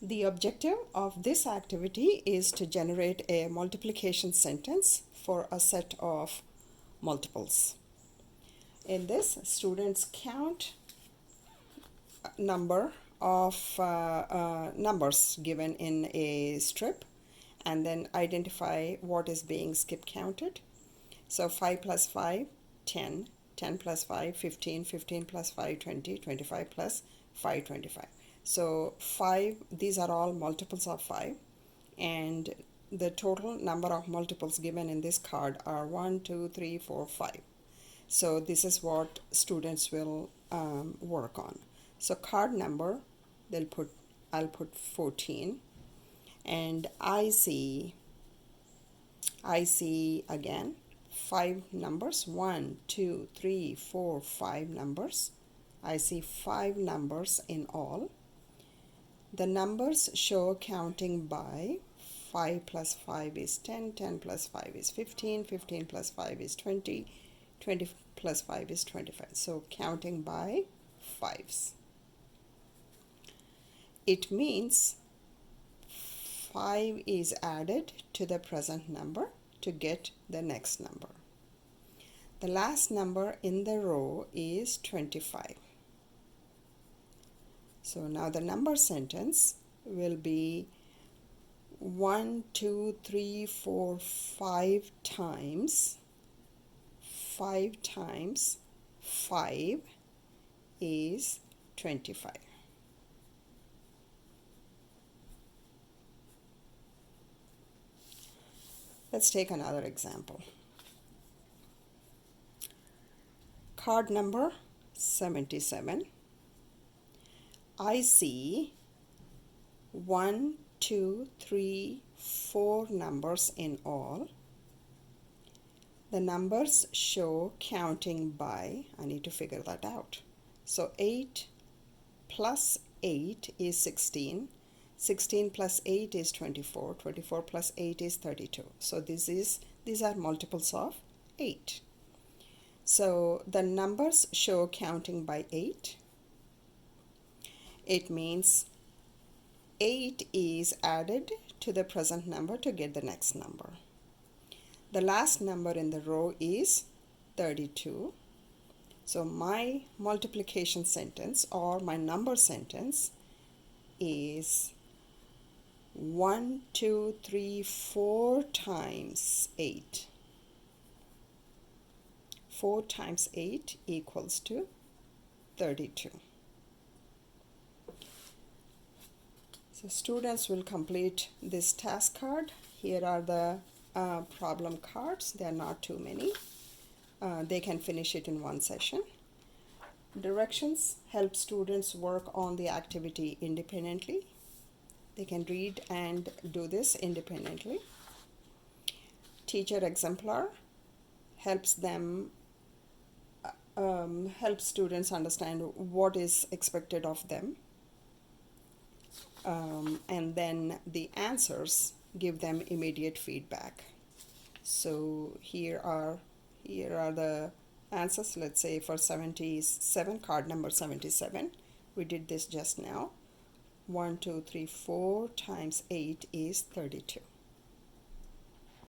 The objective of this activity is to generate a multiplication sentence for a set of multiples. In this, students count number of numbers given in a strip and then identify what is being skip counted. So 5 plus 5, 10, 10 plus 5, 15, 15 plus 5, 20, 25 plus 5, 25. So 5, these are all multiples of 5, and the total number of multiples given in this card are 1, 2, 3, 4, 5. So this is what students will work on. So card number, I'll put 14, and I see again 5 numbers, 1, 2, 3, 4, 5 numbers. I see 5 numbers in all. The numbers show counting by 5 plus 5 is 10, 10 plus 5 is 15, 15 plus 5 is 20, 20 plus 5 is 25. So counting by 5s. It means 5 is added to the present number to get the next number. The last number in the row is 25. So now the number sentence will be 1, 2, 3, 4, 5 times 5 times 5 is 25. Let's take another example. Card number 77. I see 1, 2, 3, 4 numbers in all. The numbers show counting by, I need to figure that out. So 8 plus 8 is 16. 16 plus 8 is 24. 24 plus 8 is 32. So these are multiples of 8. So the numbers show counting by 8. It means 8 is added to the present number to get the next number. The last number in the row is 32. So my multiplication sentence or my number sentence is 1, 2, 3, 4 times 8. 4 times 8 equals to 32. So students will complete this task card. Here are the problem cards. There are not too many. They can finish it in one session. Directions help students work on the activity independently. They can read and do this independently. Teacher exemplar helps them help students understand what is expected of them, and then the answers give them immediate feedback. So here are the answers. Let's say for 77, card number 77, we did this just now. 1, 2, 3, 4 times 8 is 32.